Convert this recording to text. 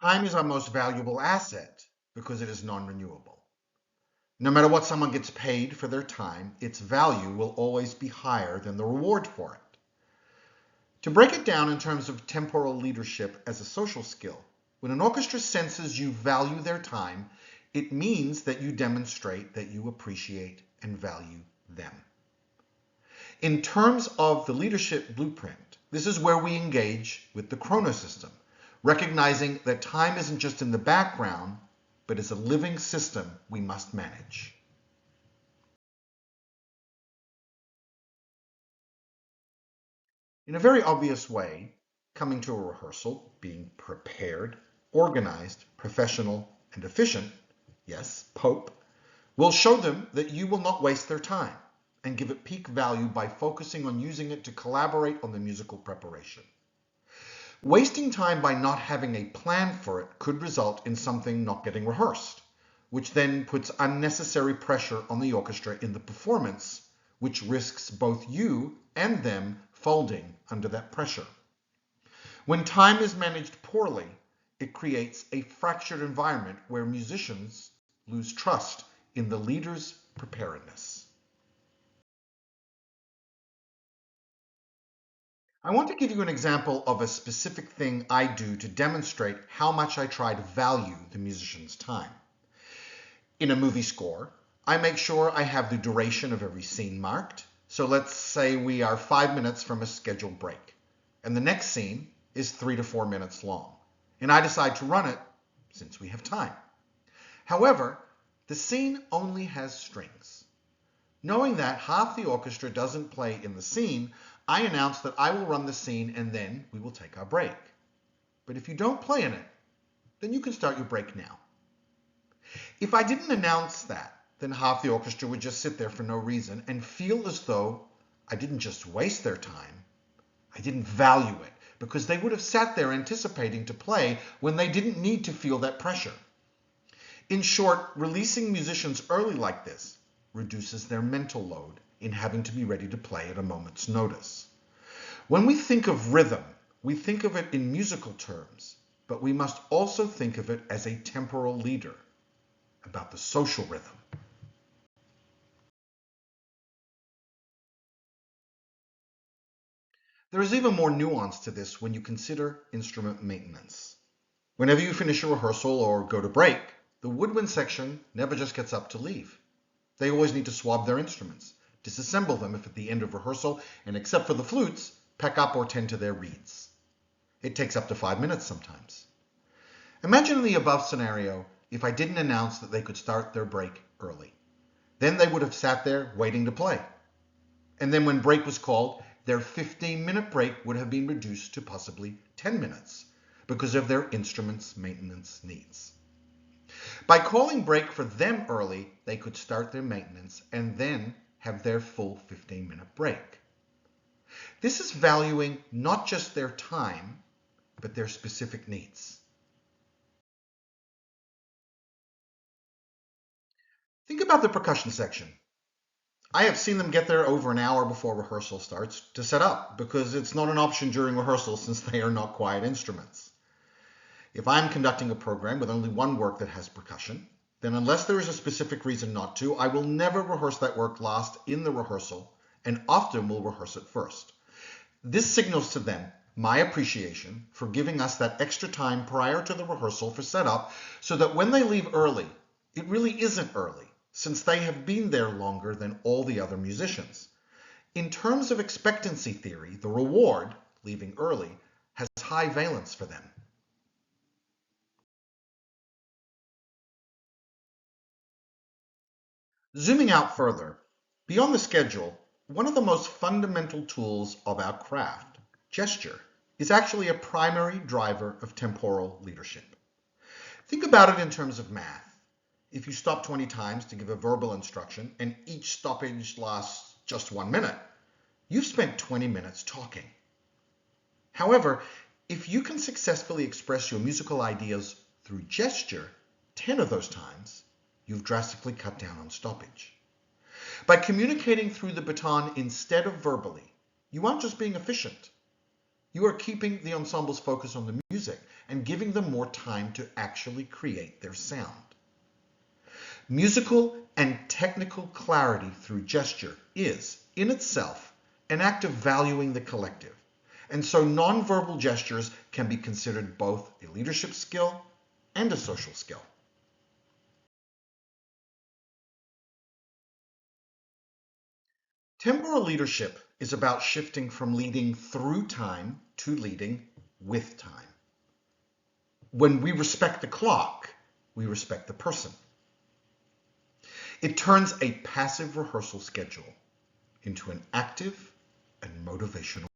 Time is our most valuable asset because it is non-renewable. No matter what someone gets paid for their time, its value will always be higher than the reward for it. To break it down in terms of temporal leadership as a social skill, when an orchestra senses you value their time, it means that you demonstrate that you appreciate and value them. In terms of the leadership blueprint, this is where we engage with the chronosystem, recognizing that time isn't just in the background, but is a living system we must manage. In a very obvious way, coming to a rehearsal, being prepared, organized, professional, and efficient, yes, Pope, will show them that you will not waste their time and give it peak value by focusing on using it to collaborate on the musical preparation. Wasting time by not having a plan for it could result in something not getting rehearsed, which then puts unnecessary pressure on the orchestra in the performance, which risks both you and them folding under that pressure. When time is managed poorly, it creates a fractured environment where musicians lose trust in the leader's preparedness. I want to give you an example of a specific thing I do to demonstrate how much I try to value the musician's time. In a movie score, I make sure I have the duration of every scene marked. So let's say we are 5 minutes from a scheduled break, and the next scene is 3 to 4 minutes long, and I decide to run it since we have time. However, the scene only has strings. Knowing that half the orchestra doesn't play in the scene, I announce that I will run the scene and then we will take our break. But if you don't play in it, then you can start your break now. If I didn't announce that, then half the orchestra would just sit there for no reason and feel as though I didn't just waste their time, I didn't value it, because they would have sat there anticipating to play when they didn't need to feel that pressure. In short, releasing musicians early like this reduces their mental load in having to be ready to play at a moment's notice. When we think of rhythm, we think of it in musical terms, but we must also think of it as a temporal leader, about the social rhythm. There is even more nuance to this when you consider instrument maintenance. Whenever you finish a rehearsal or go to break, the woodwind section never just gets up to leave. They always need to swab their instruments, disassemble them if at the end of rehearsal, and except for the flutes, pack up or tend to their reeds. It takes up to 5 minutes sometimes. Imagine in the above scenario if I didn't announce that they could start their break early. Then they would have sat there waiting to play. And then when break was called, their 15-minute break would have been reduced to possibly 10 minutes because of their instrument's maintenance needs. By calling break for them early, they could start their maintenance and then have their full 15-minute break. This is valuing not just their time, but their specific needs. Think about the percussion section. I have seen them get there over an hour before rehearsal starts to set up because it's not an option during rehearsal since they are not quiet instruments. If I'm conducting a program with only one work that has percussion, then unless there is a specific reason not to, I will never rehearse that work last in the rehearsal and often will rehearse it first. This signals to them my appreciation for giving us that extra time prior to the rehearsal for setup so that when they leave early, it really isn't early, since they have been there longer than all the other musicians. In terms of expectancy theory, the reward, leaving early, has high valence for them. Zooming out further, beyond the schedule, one of the most fundamental tools of our craft, gesture, is actually a primary driver of temporal leadership. Think about it in terms of math. If you stop 20 times to give a verbal instruction and each stoppage lasts just 1 minute, you've spent 20 minutes talking. However, if you can successfully express your musical ideas through gesture 10 of those times, you've drastically cut down on stoppage. By communicating through the baton instead of verbally, you aren't just being efficient. you are keeping the ensemble's focus on the music and giving them more time to actually create their sound. Musical and technical clarity through gesture is, in itself, an act of valuing the collective, and so nonverbal gestures can be considered both a leadership skill and a social skill. Temporal leadership is about shifting from leading through time to leading with time. When we respect the clock, we respect the person. It turns a passive rehearsal schedule into an active and motivational